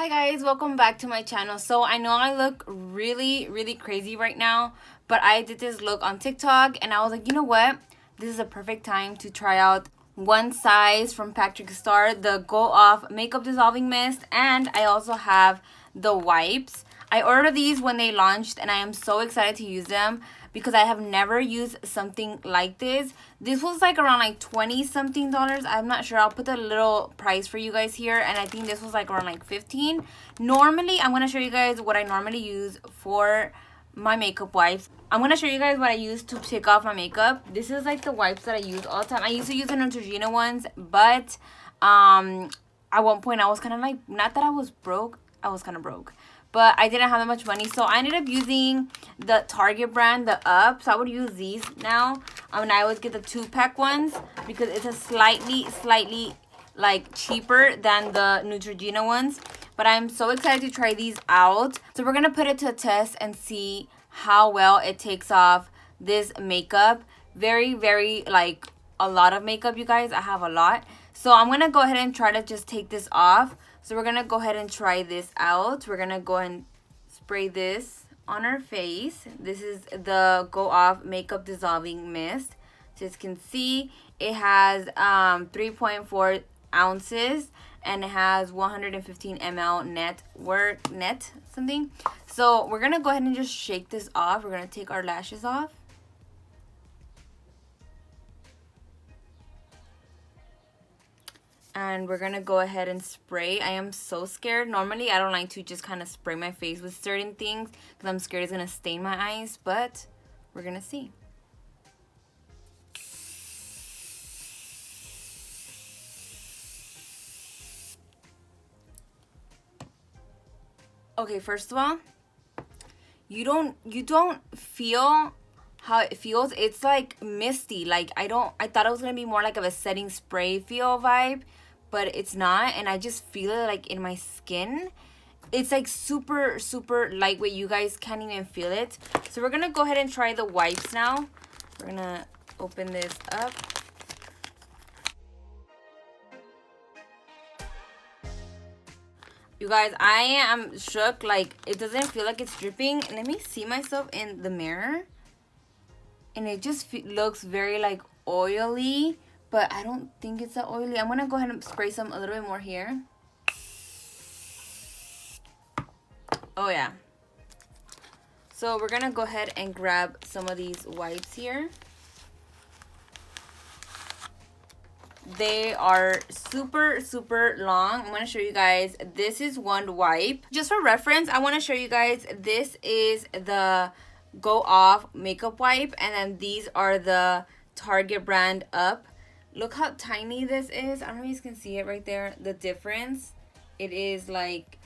Hi guys, welcome back to my channel. So I know I look really crazy right now, but I did this look on TikTok and I was like, you know what? This is a perfect time to try out one size from PATRICK STARRR, the Go Off Makeup Dissolving Mist, and I also have the wipes. I ordered these when they launched and I am so excited to use them because I have never used something like this. This was like around like 20 something dollars. I'm not sure. I'll put the little price for you guys here, and I think this was like around like 15. Normally, I'm going to show you guys what I normally use for my makeup wipes. I'm going to show you guys what I use to take off my makeup. This is like the wipes that I use all the time. I used to use the Neutrogena ones, but at one point I was kind of like, not that I was broke, I was kind of broke, but I didn't have that much money, so I ended up using the Target brand, the Up. So I would use these now. And I would get the 2-pack ones because it's a slightly like cheaper than the Neutrogena ones. But I'm so excited to try these out. So we're gonna put it to a test and see how well it takes off this makeup. Very like a lot of makeup, you guys. I have a lot. So I'm gonna go ahead and try to just take this off. So we're gonna go ahead and try this out. We're gonna go and spray this on our face. This is the Go Off Makeup Dissolving Mist. So as you can see, it has 3.4 ounces and it has 115 ml net something. So we're gonna go ahead and just shake this off. We're gonna take our lashes off. And we're gonna go ahead and spray. I am so scared. Normally I don't like to just kind of spray my face with certain things because I'm scared it's gonna stain my eyes, but we're gonna see. Okay, first of all, you don't feel how it feels. It's like misty. Like I thought it was gonna be more like of a setting spray feel vibe, but it's not, and I just feel it like in my skin. It's like super lightweight. You guys can't even feel it. So we're gonna go ahead and try the wipes now. We're gonna open this up. You guys, I am shook. Like, it doesn't feel like it's dripping. Let me see myself in the mirror, and it just looks very like oily, but I don't think it's that oily. I'm gonna go ahead and spray some a little bit more here. Oh yeah. So we're gonna go ahead and grab some of these wipes here. They are super long. I'm gonna show you guys. This is one wipe. Just for reference, I want to show you guys, this is the Go Off makeup wipe, and then these are the Target brand Up. Look how tiny this is. I don't know if you guys can see it right there, the difference. It is like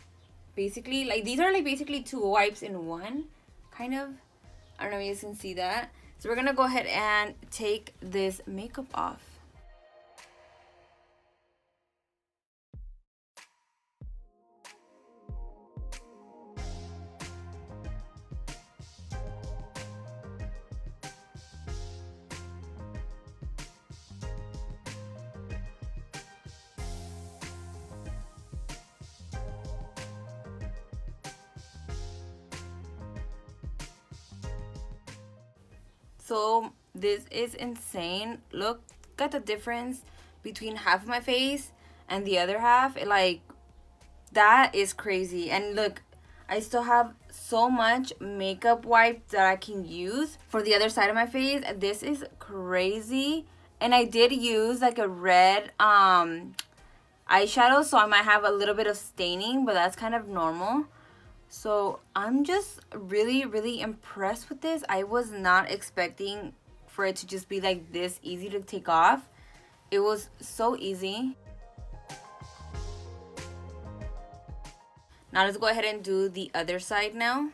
basically like, these are like basically 2 wipes in one, kind of. I don't know if you guys can see that. So we're gonna go ahead and take this makeup off. So this is insane. Look at the difference between half of my face and the other half. Like, that is crazy. And look, I still have so much makeup wipe that I can use for the other side of my face. This is crazy. And I did use like a red eyeshadow, so I might have a little bit of staining, but that's kind of normal. So I'm just really impressed with this. I was not expecting for it to just be like this easy to take off. It was so easy. Now let's go ahead and do the other side now.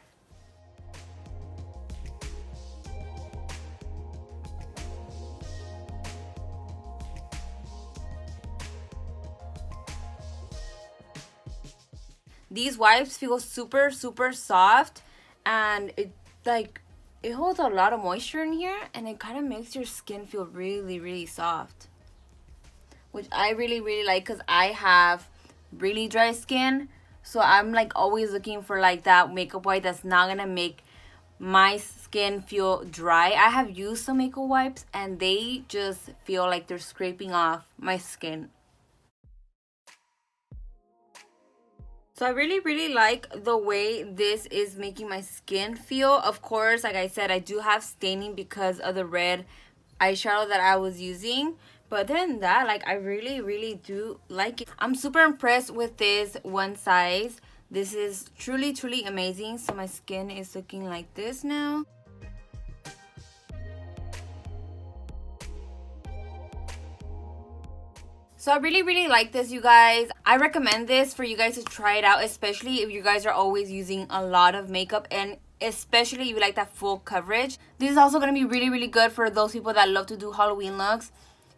These wipes feel super soft, and it holds a lot of moisture in here, and it kind of makes your skin feel really soft, which I really like because I have really dry skin. So I'm like always looking for like that makeup wipe that's not gonna make my skin feel dry. I have used some makeup wipes and they just feel like they're scraping off my skin. So I really like the way this is making my skin feel. Of course, like I said, I do have staining because of the red eyeshadow that I was using. But then that, like, I really do like it. I'm super impressed with this one size. This is truly amazing. So my skin is looking like this now. So I really like this, you guys. I recommend this for you guys to try it out, especially if you guys are always using a lot of makeup, and especially if you like that full coverage. This is also going to be really good for those people that love to do Halloween looks.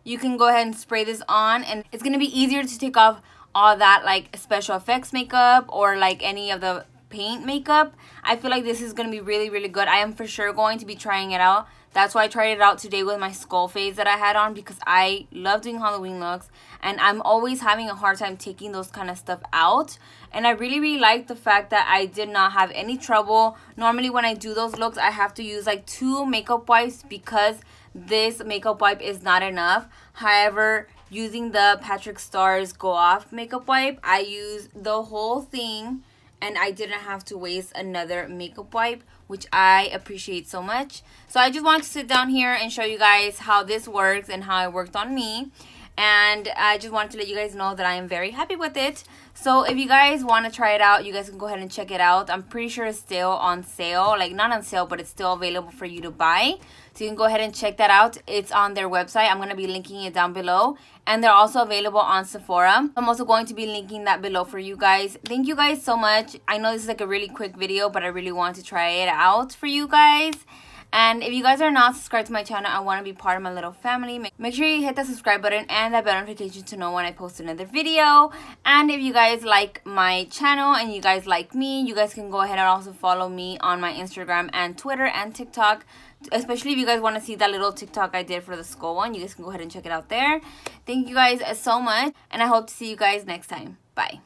You can go ahead and spray this on, and it's going to be easier to take off all that like special effects makeup or like any of the paint makeup. I feel like this is going to be really good. I am for sure going to be trying it out. That's why I tried it out today with my skull face that I had on, because I love doing Halloween looks and I'm always having a hard time taking those kind of stuff out. And I really like the fact that I did not have any trouble. Normally when I do those looks, I have to use like 2 makeup wipes because this makeup wipe is not enough. However, using the Patrick Starrr's Go Off makeup wipe, I used the whole thing and I didn't have to waste another makeup wipe, which I appreciate so much. So I just wanted to sit down here and show you guys how this works and how it worked on me. And I just wanted to let you guys know that I am very happy with it. So if you guys want to try it out, you guys can go ahead and check it out. I'm pretty sure it's still on sale. Like, not on sale, but it's still available for you to buy. So you can go ahead and check that out. It's on their website. I'm going to be linking it down below. And they're also available on Sephora. I'm also going to be linking that below for you guys. Thank you guys so much. I know this is like a really quick video, but I really want to try it out for you guys. And if you guys are not subscribed to my channel and want to be part of my little family, make sure you hit the subscribe button and that bell notification to know when I post another video. And if you guys like my channel and you guys like me, you guys can go ahead and also follow me on my Instagram and Twitter and TikTok. Especially if you guys want to see that little TikTok I did for the skull one, you guys can go ahead and check it out there. Thank you guys so much, and I hope to see you guys next time. Bye.